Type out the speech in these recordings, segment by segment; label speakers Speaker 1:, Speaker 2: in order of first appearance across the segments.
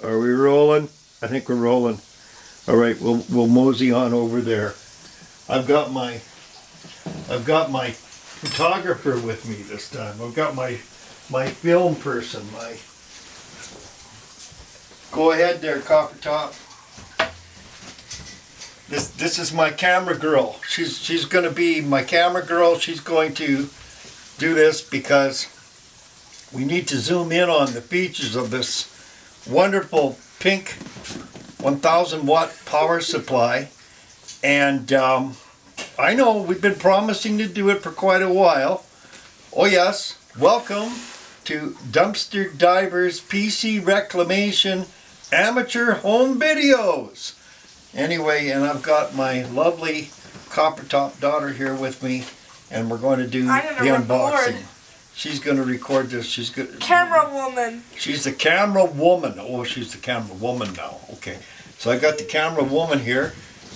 Speaker 1: Are we rolling? I think we're rolling. All right, we'll mosey on over there. I've got my photographer with me this time. I've got my film person. Go ahead there, Copper Top. This is my camera girl. She's going to be my camera girl. She's going to do this because we need to zoom in on the features of this wonderful pink 1000 watt power supply. And I know we've been promising to do it for quite a while. Oh yes, welcome to Dumpster Divers PC Reclamation Amateur Home Videos. Anyway, and I've got my lovely Copper Top daughter here with me, and we're going to do the unboxing. She's going to record this. She's good.
Speaker 2: Camera woman.
Speaker 1: She's the camera woman. Oh, she's the camera woman now. Okay. So I got the camera woman here.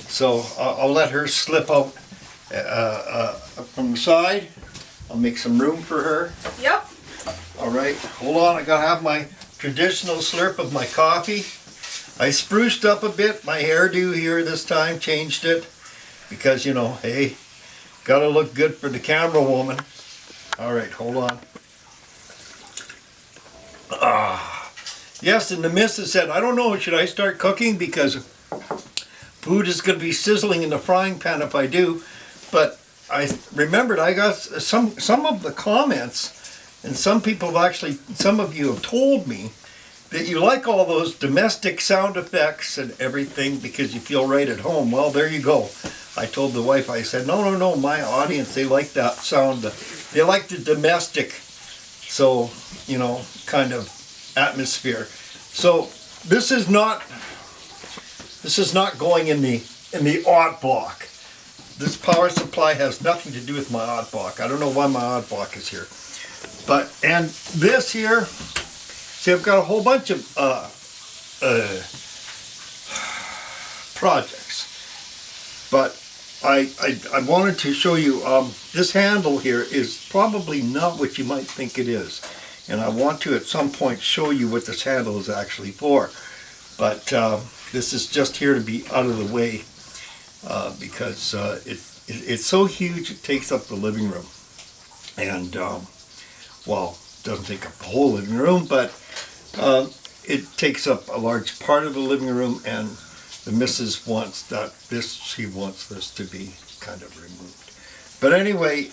Speaker 1: So I'll let her slip out from the side. I'll make some room for her.
Speaker 2: Yep.
Speaker 1: All right. Hold on. I got to have my traditional slurp of my coffee. I spruced up a bit my hairdo here this time. Changed it. Because, you know, hey, got to look good for the camera woman. All right, hold on. Yes, and the missus said, I don't know, should I start cooking? Because food is going to be sizzling in the frying pan if I do. But I remembered I got some of the comments, and some people have actually, some of you have told me that you like all those domestic sound effects and everything because you feel right at home. Well, there you go. I told the wife, I said, no, my audience, they like that sound. They like the domestic, so, you know, kind of atmosphere. So this is not going in the odd block. This power supply has nothing to do with my odd block. I don't know why my odd block is here. But, and this here, see, I've got a whole bunch of projects, but I wanted to show you, this handle here is probably not what you might think it is. And I want to at some point show you what this handle is actually for. But this is just here to be out of the way because it's so huge it takes up the living room. And, well, it doesn't take up the whole living room, but it takes up a large part of the living room, and the missus wants she wants this to be kind of removed. But anyway,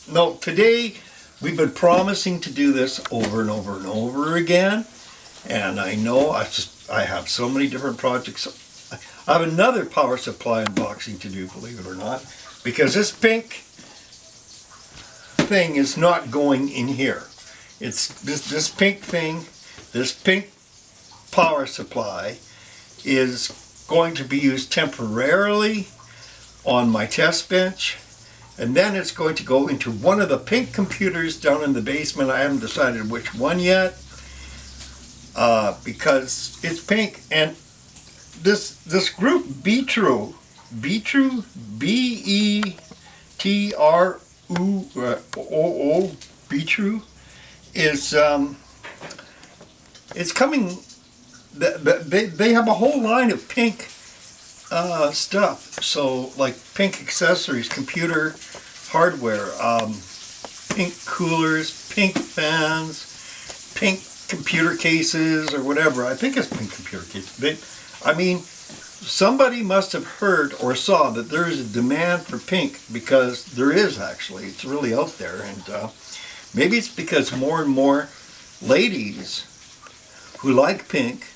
Speaker 1: no, today we've been promising to do this over and over and over again. And I know I have so many different projects. I have another power supply unboxing to do, believe it or not, because this pink thing is not going in here. It's this pink thing, this pink power supply is going to be used temporarily on my test bench, and then it's going to go into one of the pink computers down in the basement. I haven't decided which one yet because it's pink. And this group Vetroo, B-E-T-R-O-O, Vetroo, is it's coming. They have a whole line of pink stuff. So like pink accessories, computer hardware, pink coolers, pink fans, pink computer cases or whatever. I think it's pink computer cases. I mean, somebody must have heard or saw that there is a demand for pink, because there is actually. It's really out there. And maybe it's because more and more ladies who like pink,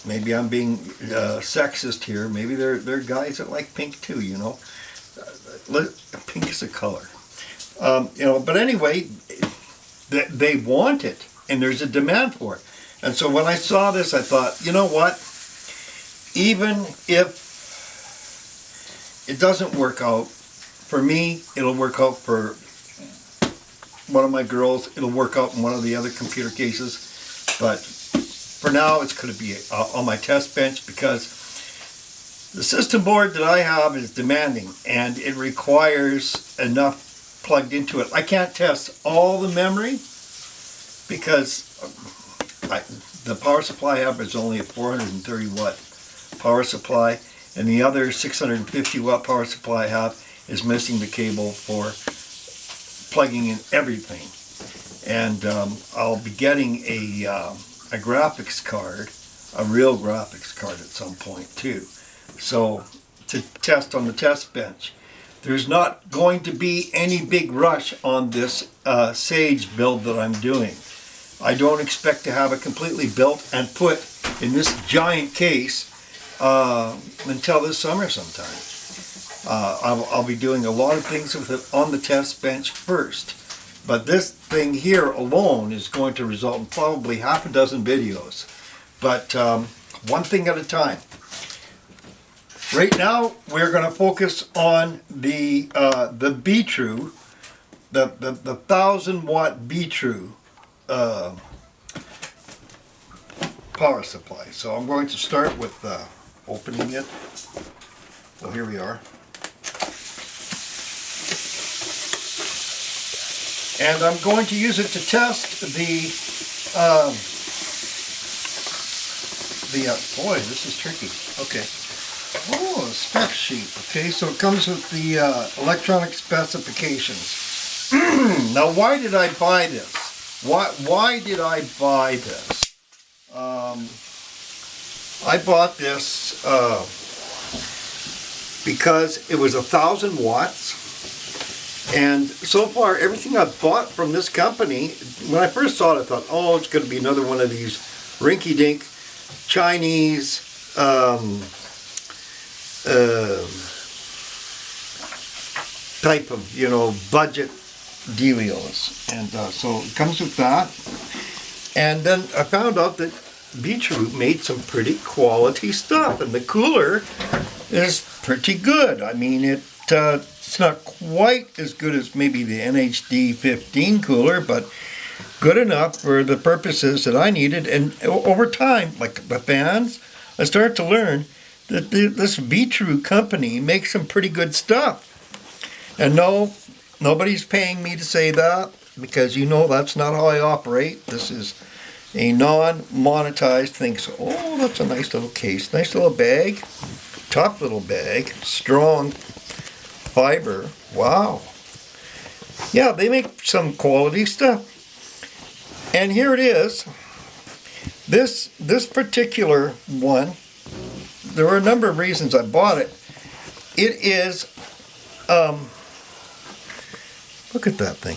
Speaker 1: maybe I'm being sexist here, maybe there are guys that like pink too, you know. Pink is a color. You know, but anyway, they want it, and there's a demand for it. And so when I saw this, I thought, you know what? Even if it doesn't work out, for me, it'll work out for one of my girls. It'll work out in one of the other computer cases. But for now, it's going to be on my test bench, because the system board that I have is demanding, and it requires enough plugged into it. I can't test all the memory because the power supply I have is only a 430 watt power supply, and the other 650 watt power supply I have is missing the cable for plugging in everything. And I'll be getting a graphics card, a real graphics card at some point too. So to test on the test bench. There's not going to be any big rush on this Sage build that I'm doing. I don't expect to have it completely built and put in this giant case until this summer sometime. I'll be doing a lot of things with it on the test bench first. But this thing here alone is going to result in probably half a dozen videos. But one thing at a time. Right now we're going to focus on the Vetroo, the 1000 watt Vetroo power supply. So I'm going to start with opening it. Well, here we are. And I'm going to use it to test the boy, this is tricky. Okay. Oh, a spec sheet. Okay, so it comes with the electronic specifications. Now, why did I buy this? Why did I buy this? I bought this because it was 1000 watts. And so far, everything I've bought from this company, when I first saw it, I thought, oh, it's going to be another one of these rinky-dink Chinese type of, budget dealios. And so it comes with that. And then I found out that Vetroo made some pretty quality stuff, and the cooler is pretty good. I mean, it's not quite as good as maybe the NHD 15 cooler, but good enough for the purposes that I needed. And over time, like the fans, I started to learn that this Vetroo company makes some pretty good stuff. And no, nobody's paying me to say that, because that's not how I operate. This is a non-monetized thing. So, oh, that's a nice little case, nice little bag, tough little bag, strong fiber. Wow. Yeah, they make some quality stuff. And here it is. This particular one, there were a number of reasons I bought it. It is, look at that thing.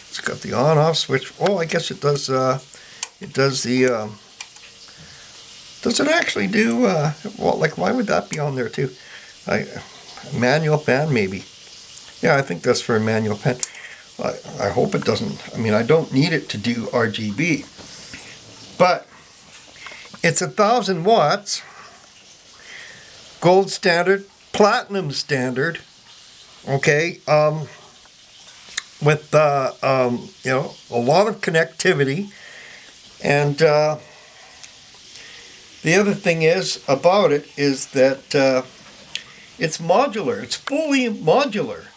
Speaker 1: It's got the on-off switch. Oh, I guess it does the, does it actually do, well, like, why would that be on there too? Manual fan, maybe. Yeah, I think that's for a manual fan. I hope it doesn't. I mean, I don't need it to do RGB. But it's 1000 watts, gold standard, platinum standard, okay, with, a lot of connectivity. And the other thing about it is that it's modular. It's fully modular,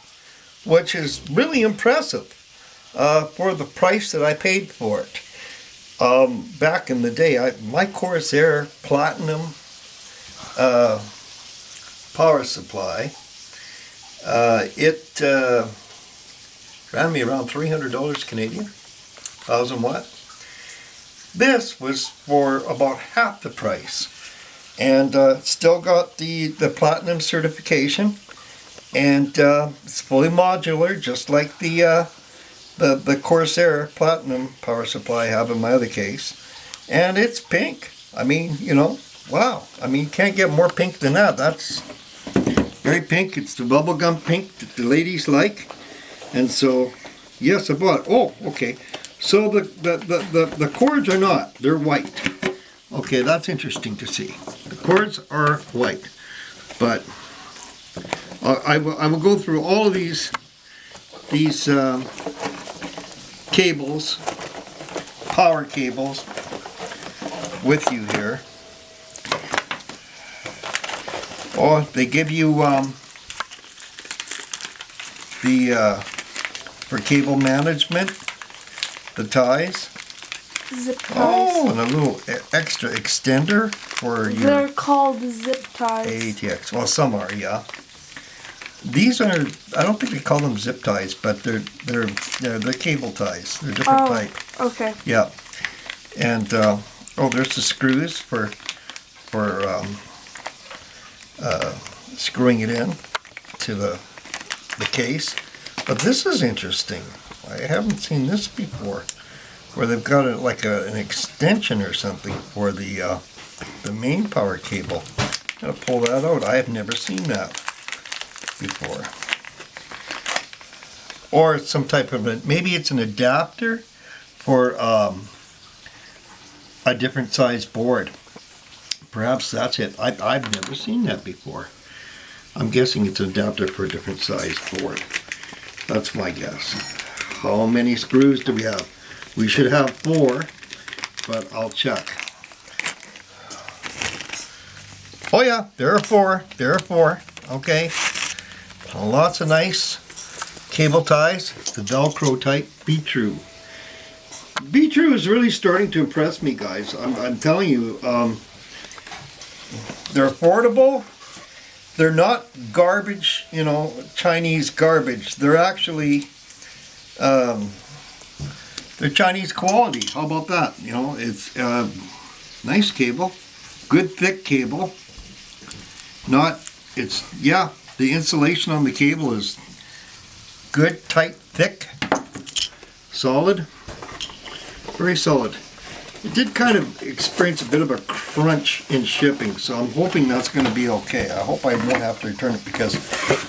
Speaker 1: which is really impressive for the price that I paid for it. Back in the day, my Corsair Platinum power supply, it ran me around $300 Canadian, 1000 watt. This was for about half the price, and still got the platinum certification, and it's fully modular, just like the Corsair Platinum power supply I have in my other case, and it's pink. I mean, wow. I mean, you can't get more pink than that. That's very pink. It's the bubblegum pink that the ladies like, and so yes, I bought it. Oh, okay. So the cords are not, they're white. Okay, that's interesting to see. The cords are white, but I will go through all of these cables, power cables, with you here. Oh, they give you for cable management, the ties.
Speaker 2: zip ties.
Speaker 1: Oh, and a little extra extender for your...
Speaker 2: They're called zip ties.
Speaker 1: ATX. Well, some are, yeah. These are, I don't think they call them zip ties, but they're cable ties. They're different type.
Speaker 2: Okay.
Speaker 1: Yeah. And, oh, there's the screws for screwing it in to the case. But this is interesting. I haven't seen this before, where they've got an extension or something for the main power cable. I'm gonna pull that out. I have never seen that before. Or it's some type of maybe it's an adapter for a different size board. Perhaps that's it. I've never seen that before. I'm guessing it's an adapter for a different size board. That's my guess. How many screws do we have? We should have 4, but I'll check. Oh yeah, there are 4. There are 4. Okay. Lots of nice cable ties. The Velcro type Vetroo. Vetroo is really starting to impress me, guys. I'm telling you, they're affordable. They're not garbage, you know, Chinese garbage. They're actually, they're Chinese quality. How about that? You know, it's nice cable, good thick cable. Yeah, the insulation on the cable is good, tight, thick, solid, very solid. It did kind of experience a bit of a crunch in shipping, so I'm hoping that's going to be okay. I hope I won't have to return it because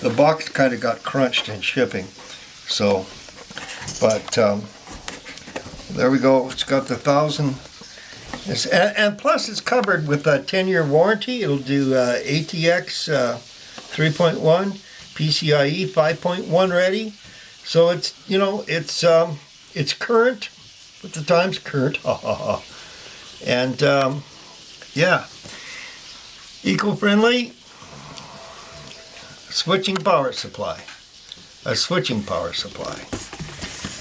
Speaker 1: the box kind of got crunched in shipping. So, but there we go. It's got the 1,000. And plus it's covered with a 10-year warranty. It'll do ATX 3.1, PCIe 5.1 ready. So it's, you know, it's current. But the time's current, and yeah, eco-friendly switching power supply, a switching power supply.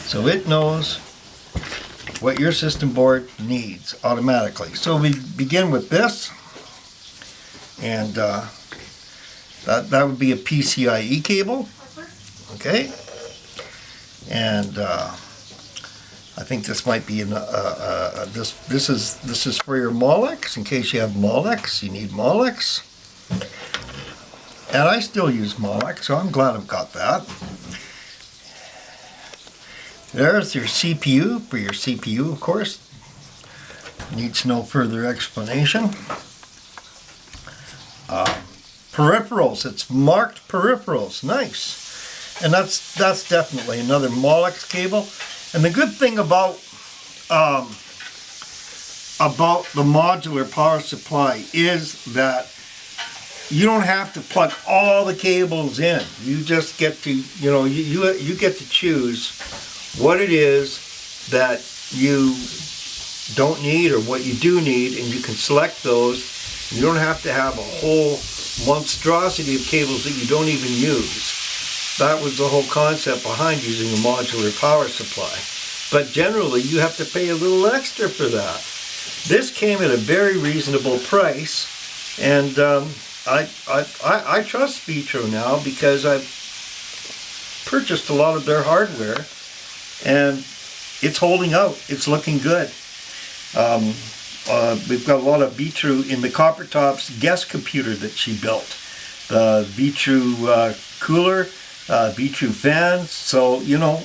Speaker 1: So it knows what your system board needs automatically. So we begin with this, and that would be a PCIe cable, okay, and I think this might be this is for your Molex, in case you have Molex, you need Molex. And I still use Molex, so I'm glad I've got that. There's your CPU, for your CPU, of course. Needs no further explanation. Peripherals, it's marked peripherals, nice. And that's definitely another Molex cable. And the good thing about the modular power supply is that you don't have to plug all the cables in. You just get to, you know, you get to choose what it is that you don't need or what you do need, and you can select those. You don't have to have a whole monstrosity of cables that you don't even use. That was the whole concept behind using a modular power supply. But generally, you have to pay a little extra for that. This came at a very reasonable price, and I trust Vetroo now because I've purchased a lot of their hardware, and it's holding out. It's looking good. We've got a lot of Vetroo in the Coppertop's guest computer that she built. The Vetroo cooler. Vetroo fans, so you know,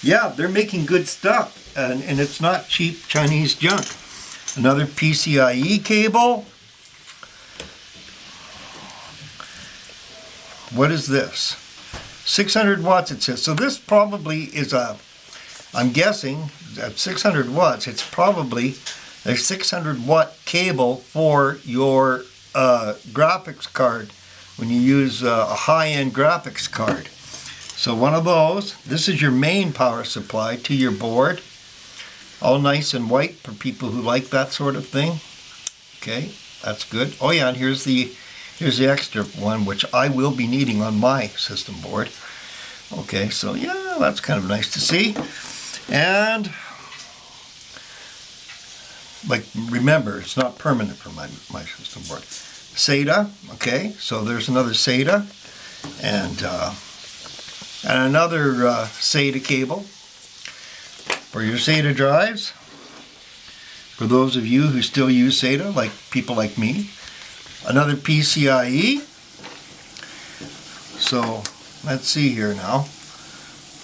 Speaker 1: yeah, they're making good stuff, and it's not cheap Chinese junk. Another PCIe cable. What is this? 600 watts it says. So this probably is I'm guessing at 600 watts, it's probably a 600 watt cable for your graphics card when you use a high-end graphics card. So one of those. This is your main power supply to your board. All nice and white for people who like that sort of thing. Okay, that's good. Oh yeah, and here's the extra one, which I will be needing on my system board. Okay, so yeah, that's kind of nice to see. And like, remember, it's not permanent for my system board. SATA, okay, so there's another SATA, and another SATA cable for your SATA drives. For those of you who still use SATA, like people like me. Another PCIe. So, let's see here now.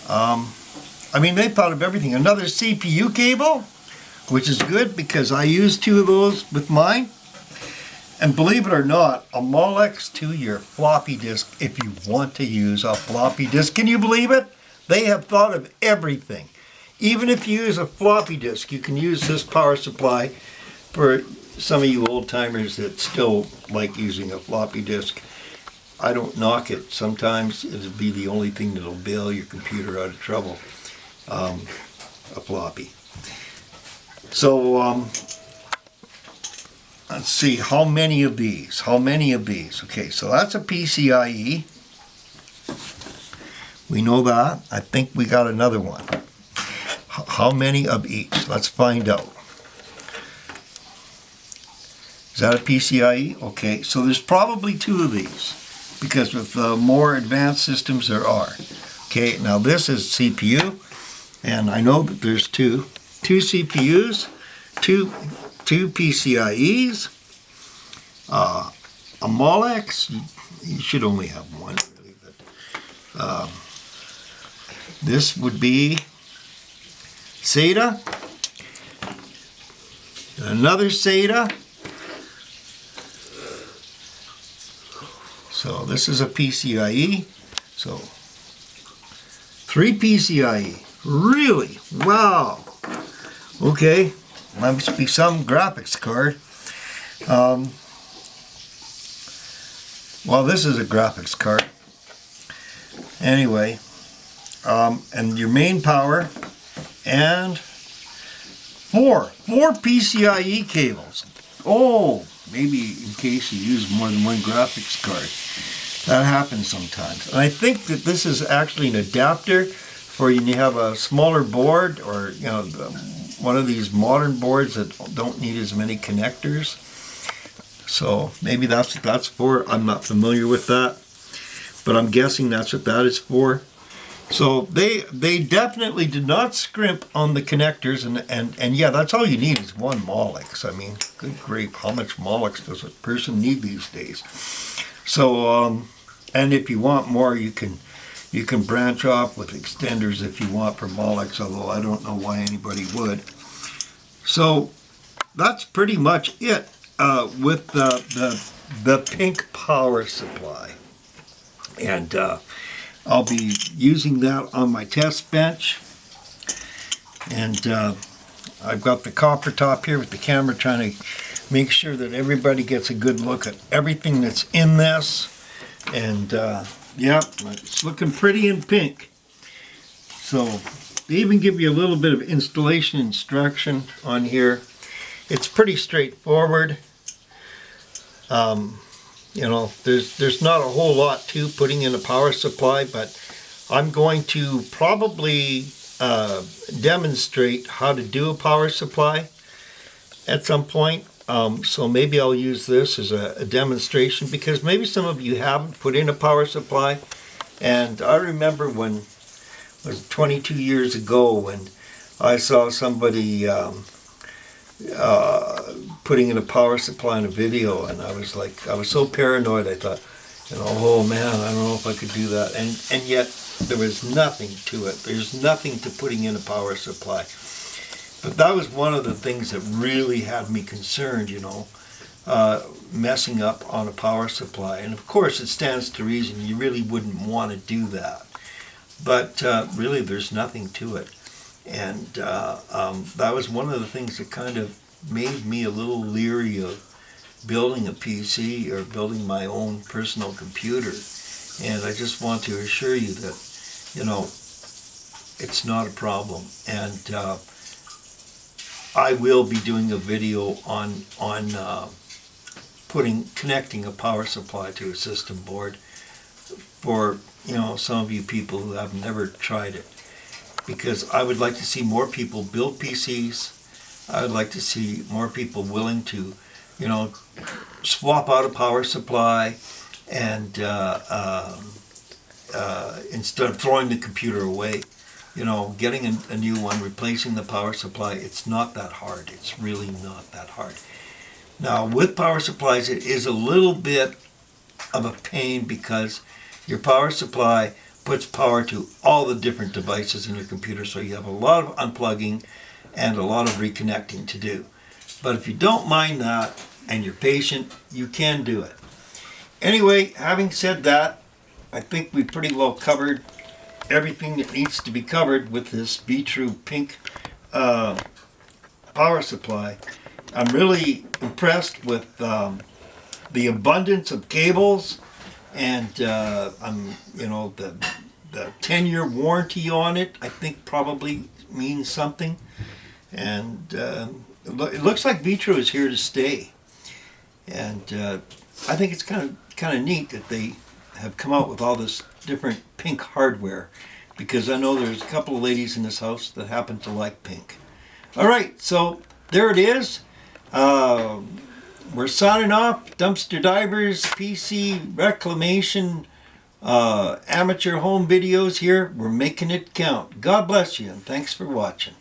Speaker 1: I mean, they thought of everything. Another CPU cable, which is good because I use 2 of those with mine. And believe it or not, a Molex to your floppy disk if you want to use a floppy disk. Can you believe it? They have thought of everything. Even if you use a floppy disk, you can use this power supply for some of you old timers that still like using a floppy disk. I don't knock it. Sometimes it'll be the only thing that'll bail your computer out of trouble. A floppy. So, let's see, how many of these? Okay, so that's a PCIe. We know that. I think we got another one. How many of each? Let's find out. Is that a PCIe? Okay, so there's probably 2 of these, because with more advanced systems there are. Okay, now this is CPU, and I know that there's 2 CPUs, 2 PCIes, a Molex. You should only have one, really, but this would be SATA, another SATA. So this is a PCIe. So 3 PCIe. Really? Wow. Okay. Must be some graphics card. Well, this is a graphics card. Anyway, and your main power, and 4 PCIe cables. Oh, maybe in case you use more than one graphics card. That happens sometimes. And I think that this is actually an adapter for when you have a smaller board, or one of these modern boards that don't need as many connectors. So maybe that's what that's for. I'm not familiar with that, but I'm guessing that's what that is for. So they definitely did not scrimp on the connectors, and yeah, that's all you need is one Molex. I mean, good grief, how much Molex does a person need these days? So, and if you want more, you can branch off with extenders if you want for Molex, although I don't know why anybody would. So that's pretty much it with the pink power supply, and I'll be using that on my test bench. And I've got the copper top here with the camera, trying to make sure that everybody gets a good look at everything that's in this. And yeah, it's looking pretty in pink. So they even give you a little bit of installation instruction on here. It's pretty straightforward. There's not a whole lot to putting in a power supply, but I'm going to probably demonstrate how to do a power supply at some point. So maybe I'll use this as a demonstration, because maybe some of you haven't put in a power supply. And I remember when, it was 22 years ago, when I saw somebody putting in a power supply in a video, and I was so paranoid. I thought, oh man, I don't know if I could do that. And yet there was nothing to it. There's nothing to putting in a power supply. But that was one of the things that really had me concerned, messing up on a power supply. And of course, it stands to reason you really wouldn't want to do that. But really, there's nothing to it. And that was one of the things that kind of made me a little leery of building a PC or building my own personal computer. And I just want to assure you that, it's not a problem. And I will be doing a video on connecting a power supply to a system board for some of you people who have never tried it, because I would like to see more people build PCs I'd like to see more people willing to, you know, swap out a power supply and instead of throwing the computer away, you know, getting a new one, replacing the power supply. It's not that hard. It's really not that hard. Now, with power supplies, it is a little bit of a pain because your power supply puts power to all the different devices in your computer, so you have a lot of unplugging and a lot of reconnecting to do. But if you don't mind that and you're patient, you can do it. Anyway, having said that, I think we pretty well covered everything that needs to be covered with this Vetroo pink power supply. I'm really impressed with the abundance of cables, and you know, the 10-year warranty on it, I think probably means something. And it looks like Vetroo is here to stay. And I think it's kind of neat that they have come out with all this different pink hardware, because I know there's a couple of ladies in this house that happen to like pink. All right, so there it is. We're signing off. Dumpster Divers, PC Reclamation, amateur home videos here. We're making it count. God bless you, and thanks for watching.